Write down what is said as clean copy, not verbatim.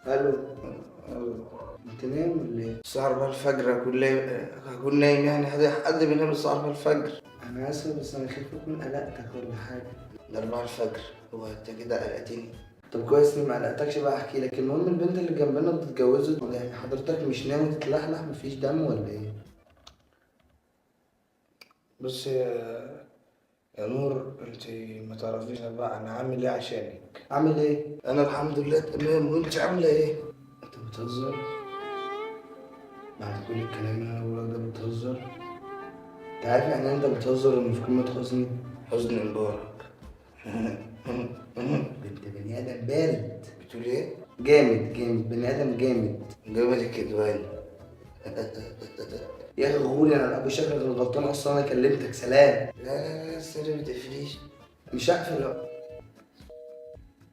الو. انت نايم ولا ايه؟ الساعة 4 الفجر هكون نايم يعني؟ حد بينام الساعة 4 الفجر؟ أنا آسف بس أنا خايف أكون قلقتك ولا حاجة. ده 4 الفجر، هو أنت كده قلقتني؟ طب كويس إني ما قلقتكش بقى. أحكي لك. المهم البنت اللي جنبنا اتجوزت، يعني حضرتك مش ناوي تتلحلح؟ مفيش دم ولا إيه؟ بص يا نور، انت ما تعرفيش بقى انا عامل ايه عشانك. عامل ايه؟ انا الحمد لله تمام، وانت عامله ايه؟ انت بتهزر؟ بعد كل الكلام اللي انا بقوله ده بتهزر؟ انت عارف يعني انت بتهزر ان في قمه حزني؟ حزن مبارك. انت بني ادم بارد. بتقول ايه؟ جامد جامد، بني ادم جامد. جامد الكدواني. يا اخي غوري، انا ابو شكلك الغلطان اصلا، انا كلمتك سلام. لا لا لا، السر ما تقفليش. مش هقفل.